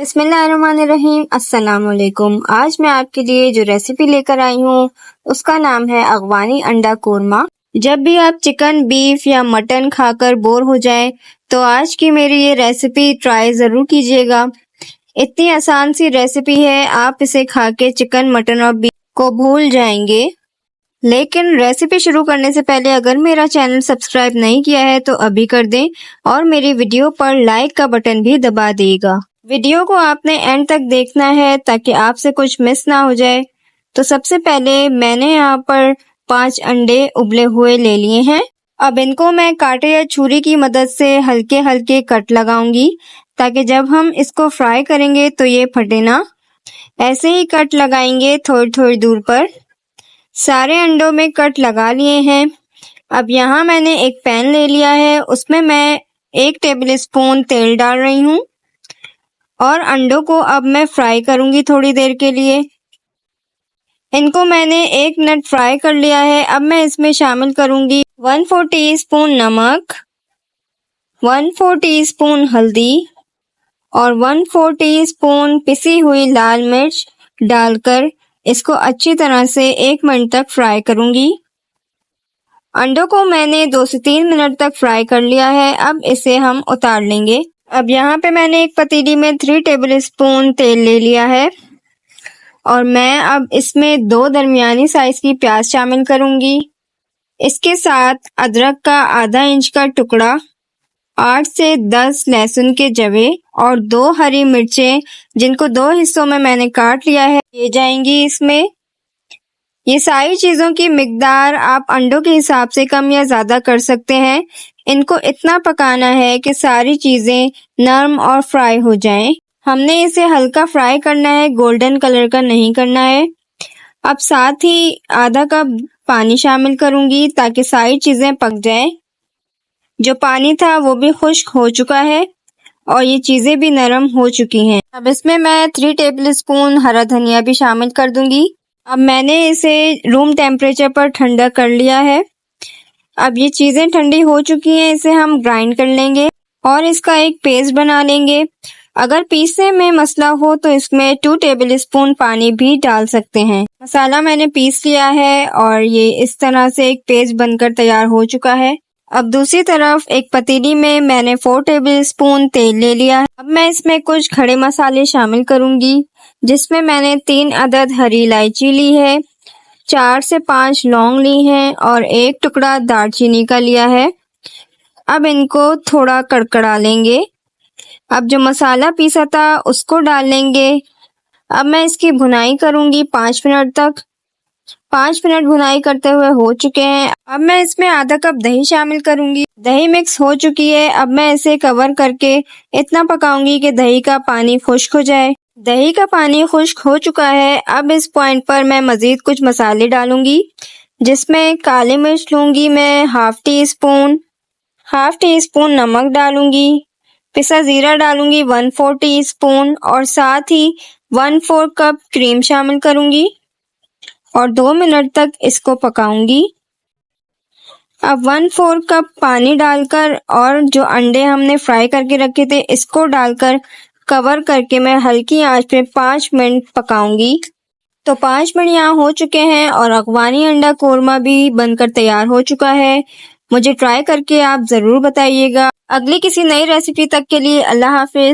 बिस्मिल्लाहिर्रहमानिर्रहीम। अस्सलाम वालेकुम। आज मैं आपके लिए जो रेसिपी लेकर आई हूँ उसका नाम है अगवानी अंडा कोरमा। जब भी आप चिकन, बीफ या मटन खाकर बोर हो जाए तो आज की मेरी ये रेसिपी ट्राई ज़रूर कीजिएगा। इतनी आसान सी रेसिपी है, आप इसे खा के चिकन, मटन और बीफ को भूल जाएंगे। लेकिन रेसिपी शुरू करने से पहले अगर मेरा चैनल सब्सक्राइब नहीं किया है तो अभी कर दें और मेरी वीडियो पर लाइक का बटन भी दबा देगा। वीडियो को आपने एंड तक देखना है ताकि आपसे कुछ मिस ना हो जाए। तो सबसे पहले मैंने यहाँ पर 5 अंडे उबले हुए ले लिए हैं। अब इनको मैं कांटे या छुरी की मदद से हल्के हल्के कट लगाऊंगी ताकि जब हम इसको फ्राई करेंगे तो ये फटे ना। ऐसे ही कट लगाएंगे थोड़ी थोड़ी दूर पर। सारे अंडों में कट लगा लिए हैं। अब यहाँ मैंने एक पैन ले लिया है, उसमें मैं 1 टेबल स्पून तेल डाल रही हूँ और अंडों को अब मैं फ्राई करूंगी थोड़ी देर के लिए। इनको मैंने 1 मिनट फ्राई कर लिया है। अब मैं इसमें शामिल करूंगी 1/4 टीस्पून नमक, 1/4 टीस्पून हल्दी और 1/4 टीस्पून पिसी हुई लाल मिर्च डालकर इसको अच्छी तरह से 1 मिनट तक फ्राई करूंगी। अंडों को मैंने 2 से 3 मिनट तक फ्राई कर लिया है। अब इसे हम उतार लेंगे। अब यहाँ पे मैंने एक पतीली में 3 टेबल स्पून तेल ले लिया है और मैं अब इसमें 2 दरमियानी साइज की प्याज शामिल करूंगी। इसके साथ अदरक का आधा इंच का टुकड़ा, 8 से 10 लहसुन के जवे और 2 हरी मिर्चें जिनको 2 हिस्सों में मैंने काट लिया है ये जाएंगी इसमें। ये सारी चीजों की मिकदार आप अंडों के हिसाब से कम या ज्यादा कर सकते हैं। इनको इतना पकाना है कि सारी चीजें नरम और फ्राई हो जाएं। हमने इसे हल्का फ्राई करना है, गोल्डन कलर का नहीं करना है। अब साथ ही आधा कप पानी शामिल करूंगी ताकि सारी चीजें पक जाएं। जो पानी था वो भी खुश्क हो चुका है और ये चीजें भी नरम हो चुकी हैं। अब इसमें मैं 3 टेबल स्पून हरा धनिया भी शामिल कर दूंगी। अब मैंने इसे रूम टेम्परेचर पर ठंडा कर लिया है। अब ये चीजें ठंडी हो चुकी हैं, इसे हम ग्राइंड कर लेंगे और इसका एक पेस्ट बना लेंगे। अगर पीसने में मसला हो तो इसमें 2 टेबल स्पून पानी भी डाल सकते हैं। मसाला मैंने पीस लिया है और ये इस तरह से एक पेस्ट बनकर तैयार हो चुका है। अब दूसरी तरफ एक पतीली में मैंने 4 टेबल स्पून तेल ले लिया है। अब मैं इसमें कुछ खड़े मसाले शामिल करूंगी जिसमें मैंने 3 अदद हरी इलायची ली है, 4 से 5 लौंग ली हैं और 1 टुकड़ा दालचीनी का लिया है। अब इनको थोड़ा कड़कड़ा लेंगे। अब जो मसाला पीसा था उसको डाल लेंगे। अब मैं इसकी भुनाई करूंगी 5 मिनट तक। 5 मिनट भुनाई करते हुए हो चुके हैं। अब मैं इसमें आधा कप दही शामिल करूंगी। दही मिक्स हो चुकी है। अब मैं इसे कवर करके इतना पकाऊंगी कि दही का पानी खुश्क हो जाए। दही का पानी खुश्क हो चुका है। अब इस पॉइंट पर मैं मजीद कुछ मसाले डालूंगी जिसमें काली मिर्च लूंगी मैं हाफ टी स्पून नमक डालूंगी, पिसा जीरा डालूंगी 1/4 टीस्पून और साथ ही 1/4 कप क्रीम शामिल करूंगी और 2 मिनट तक इसको पकाऊंगी। अब 1/4 कप पानी डालकर और जो अंडे हमने फ्राई करके रखे थे इसको डालकर कवर करके मैं हल्की आंच पे 5 मिनट पकाऊंगी। तो 5 मिनट यहाँ हो चुके हैं और अगवानी अंडा कोरमा भी बनकर तैयार हो चुका है। मुझे ट्राई करके आप जरूर बताइएगा। अगली किसी नई रेसिपी तक के लिए अल्लाह हाफिज।